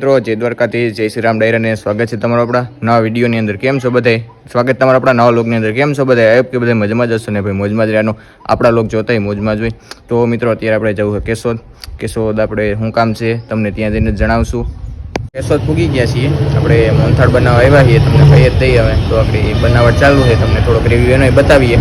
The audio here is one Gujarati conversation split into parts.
મિત્રો જય દ્વારકાથી જય શ્રી રામ ડાયરાને સ્વાગત છે તમારો આપણા નવા વિડીયોની અંદર. કેમ છો બધાય? સ્વાગત તમારો આપણા નવા લોકની અંદર. કેમ છો બધાય? આપ કે બધા મજામાં જ હશો ને ભાઈ? મોજમાં જ રહેવાનો આપણા લોક જોતા મોજમાં જ હોય. તો મિત્રો અત્યારે આપણે જવું છે કેશોદ. આપણે શું કામ છે તમને ત્યાં જઈને જણાવશું. કેશોદ પૂગી ગયા છીએ આપણે. મોહનથાળ બનાવવા આવ્યા છીએ, તમને કહી જ દઈએ હવે. તો આપણી બનાવટ ચાલુ છે, તમને થોડોક રિવ્યુ એનો બતાવીએ.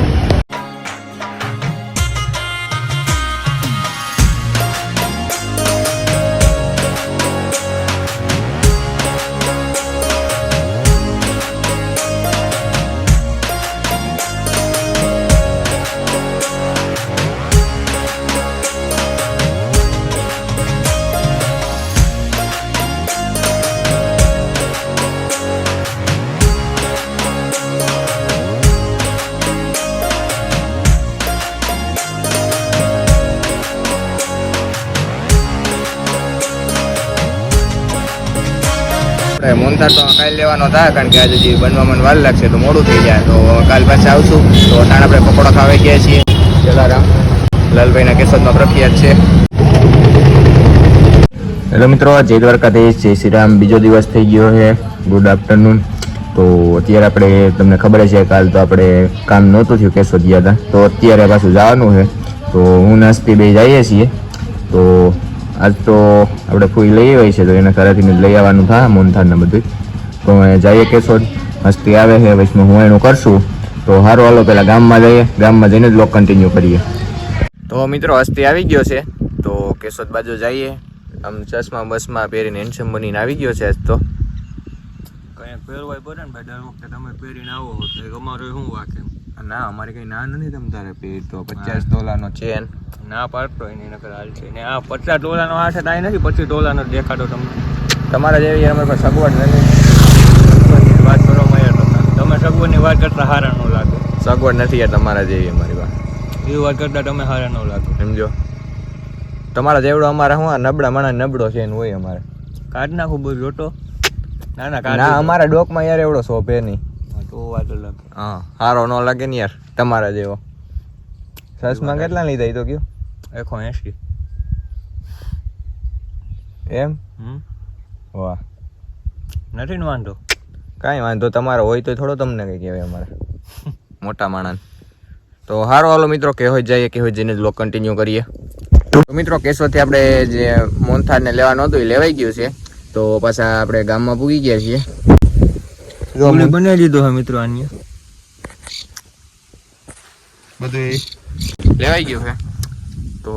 મોહનથાળ તો કાલે લેવાનો હતા, કારણ કે આજે જે બનવામાં વાર લાગશે તો મોડું થઈ જાય. તો કાલ પાછા આવશું. તો તાણ આપણે પકોડા ખાવા ગયા છીએ જલારામ. લાલભાઈના કેશોદમાં પ્રખ્યાત છે. હેલો મિત્રો, જય દ્વારકાધીશ, જય શ્રી રામ. બીજો દિવસ થઈ ગયો છે. Good afternoon. તો અત્યારે આપણે તમને ખબર છે કાલ તો આપણે કામ નહોતું થયું, કેશોદ ગયા હતા. તો અત્યારે પાછું જવાનું છે. તો હું નાસ્તી બે જઈએ છીએ. તો આજ તો આપણે ફૂઈ લઈ આવી છે, તો એના ઘરેથી લઈ આવવાનું થાય મોહનથાળ ને બધું. તો જઈએ કેશોદ. મસ્તી આવે છે, વચમાં હું એનું કરશું. તો સારું હાલો પહેલાં ગામમાં જઈએ, ગામમાં જઈને જ બ્લોગ કન્ટિન્યુ કરીએ. તો મિત્રો હસ્તી આવી ગયો છે, તો કેશોદ બાજુ જઈએ. આમ ચશ્મા બસમાં પહેરીને હેન્ડસમ બનીને આવી ગયો છે આજ તો. કંઈક પહેરવાય પડે ને ભાઈ, દર વખતે તમે પહેરીને આવો એટલે અમારો શું વાકે? ના, અમારે કંઈ ના નથી. તમ તારે પહેર તો 50 તોલાનો ચેન ના પાડતો એની નકર હાલ છે ને. આ 50 તોલાનો હાથે તો નથી, 25 તોલાનો દેખાડો તમને. તમારા જેવી અમારી પાસે સગવડ નથી. વાત કરવામાં યાર તમે સગવડની વાત કરતા હારા ન લાગે. સગવડ નથી યાર તમારા જેવી અમારી પાસે. એ વાત કરતા તમે હારા ન લાગો, સમજો. તમારા જેવડો અમારે શું નબળા માણસ નબળો છે એનું હોય અમારે. કાઢ નાખું બધું જોતો. ના ના ના, અમારા ડોકમાં યાર એવડો શોપ હે નહીં. તો વાત અલગ. હા, સારો ન લાગે ને યાર તમારા જેવો. ચશ્મા કેટલા લીધા એ તો કયો? 180. એમ? વાહ, નથી ને વાંધો? કાંઈ વાંધો તમારો હોય તો થોડો તમને કંઈ કહેવાય અમારે મોટા માણસ. તો સારો હાલો મિત્રો, કેહોજ જઈએ, કેહોજ જઈને જ બ્લોગ કન્ટિન્યુ કરીએ. તો મિત્રો કેશોદથી આપણે જે મોહનથાળને લેવાનું હતું એ લેવાઈ ગયું છે. તો પાછા આપણે ગામમાં પૂગી ગયા છીએ. બનાવી દીધો હે મિત્રો, આની બધું લેવાઈ ગયું છે. તો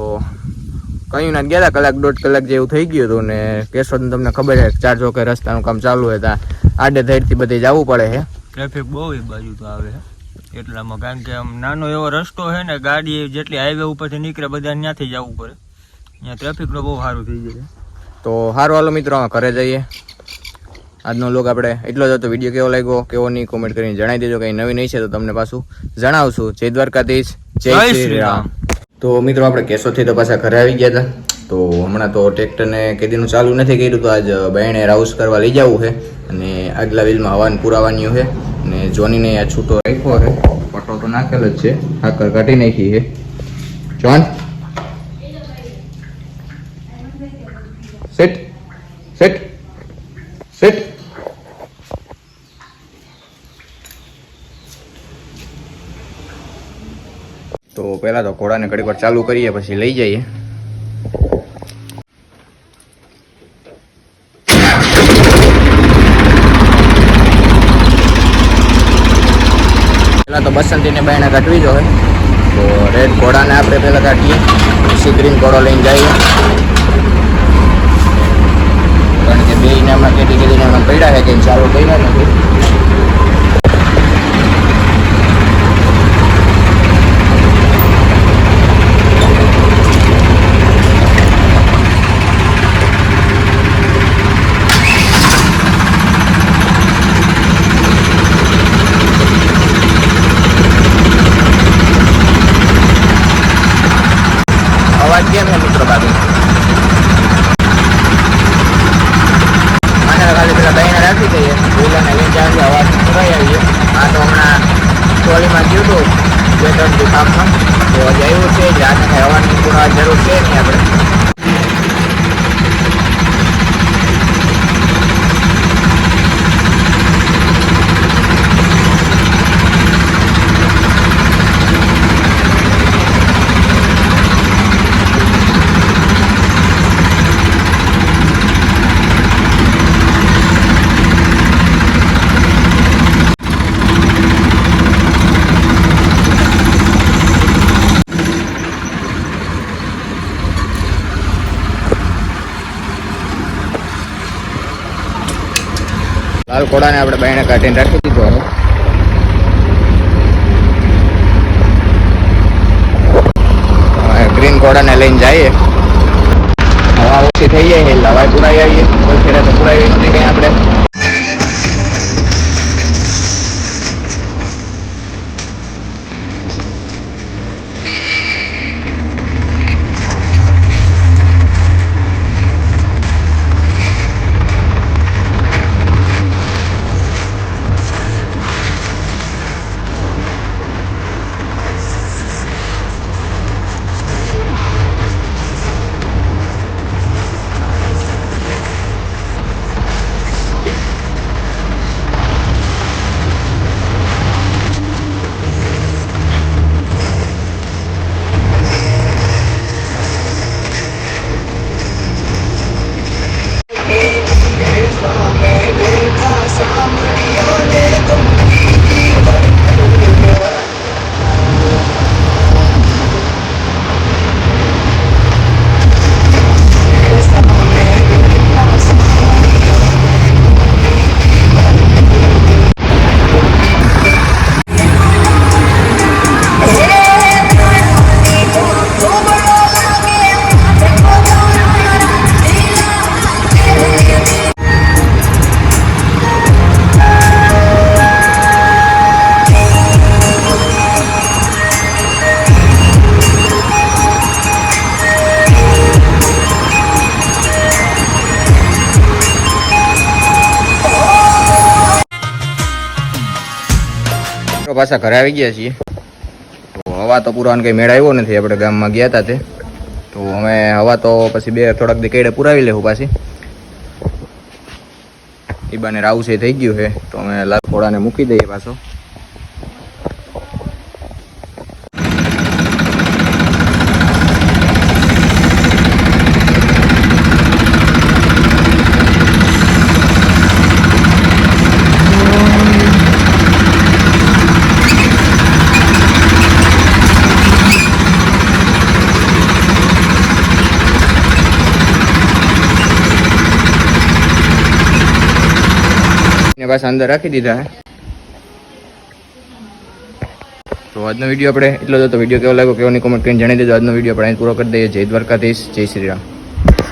કયું ના ગયા હતા, કલાક દોઢ કલાક જેવું થઈ ગયું હતું. ને કેશોદ તમને ખબર છે 4 ચોકે રસ્તાનું કામ ચાલુ હોય, ત્યાં આડે ધૈરથી બધે જવું પડે છે. ટ્રાફિક બહુ એ બાજુ તો આવે છે એટલામાં, કારણ કે આમ નાનો એવો રસ્તો છે ને, ગાડી જેટલી હાઈવે ઉપરથી નીકળે બધા ત્યાંથી જવું પડે. અહીંયા ટ્રાફિકનો બહુ સારું થઈ જાય. તો સારું હાલો મિત્રો, ઘરે જઈએ. આજનો લોક આપણે એટલો જ હતો. વિડીયો કેવો લાગ્યો કેવો નહીં કોમેન્ટ કરીને જણાવી દેજો. કંઈ નવી નહીં છે તો તમને પાછું જણાવશું. જય દ્વારકાધીશ, જય શ્રી રામ. તો મિત્રો આપણે કેશોદથી તો પાછા ઘરે આવી ગયા હતા. તો હમણાં તો ટ્રેક્ટરને કેદીનું ચાલુ નથી કર્યું, તો આજ બાયણે રાઉસ કરવા લઈ જવું છે. અને આગલા વ્હીલમાં હવાને પુરાવાની છે. અને જોનીને આ છૂટો રાખ્યો છે, પટ્ટો તો નાખેલો જ છે, હાકર કાઢી નાખી છે. Zone set set set. તો પહેલાં તો ઘોડાને ઘડીક વાર ચાલુ કરીએ, પછી લઈ જઈએ. પહેલાં તો બસંતીને બાયણે કાઢવી જોઈએ. તો રેડ ઘોડાને આપણે પહેલાં કાઢીએ, પછી ગ્રીન ઘોડો લઈને જઈએ. કારણ કે બે ઇનામમાં કેટી એમાં પડ્યા છે, કંઈ ચાલુ કર્યા નથી. અવાજ કેમ છે મિત્રો બાબી? મને ખાલી પેલા બહેને રાખી દઈએ, ભૂલાને લઈને જાય અવાજ પુરાઈ આવીએ. આ તો હમણાં ટ્રોલીમાં ગયું હતું 2-3 દી કામમાં, તો હજી આવ્યું છે જ. આને કંઈ હવાની પુરાવાની જરૂર છે નહીં આપણે. લાલ કોડાને આપણે બાયણે કાઢીને રાખી દીધો હવે. ગ્રીન કોડાને લઈને જઈએ. હવા ઓછી થઈ જાય એટલે હવા પુરાઈ આવીએ. કોઈ ફેરે તો પુરાઈ નથી કંઈ આપણે. પાછા ઘરે આવી ગયા છીએ. તો હવા તો પુરાવાનો કંઈ મેળ આવ્યો નથી. આપણે ગામમાં ગયા હતા તે તો અમે હવા તો પછી થોડાક દી કેડે પુરાવી લેવું પાછી. ઈબાને રાવું છે થઈ ગયું છે તો અમે લાલ કોડાને મૂકી દઈએ પાછો. પાછા અંદર રાખી દીધા હે. તો આજનો વિડીયો આપણે એટલો જ હતો. વિડીયો કેવો લાગ્યો કેવો નહીં કોમેન્ટ કરીને જણાવી દેજો. આજનો વિડીયો આપણે અહીં પૂરો કરી દઈએ. જય દ્વારકાધીશ, જય શ્રી રામ.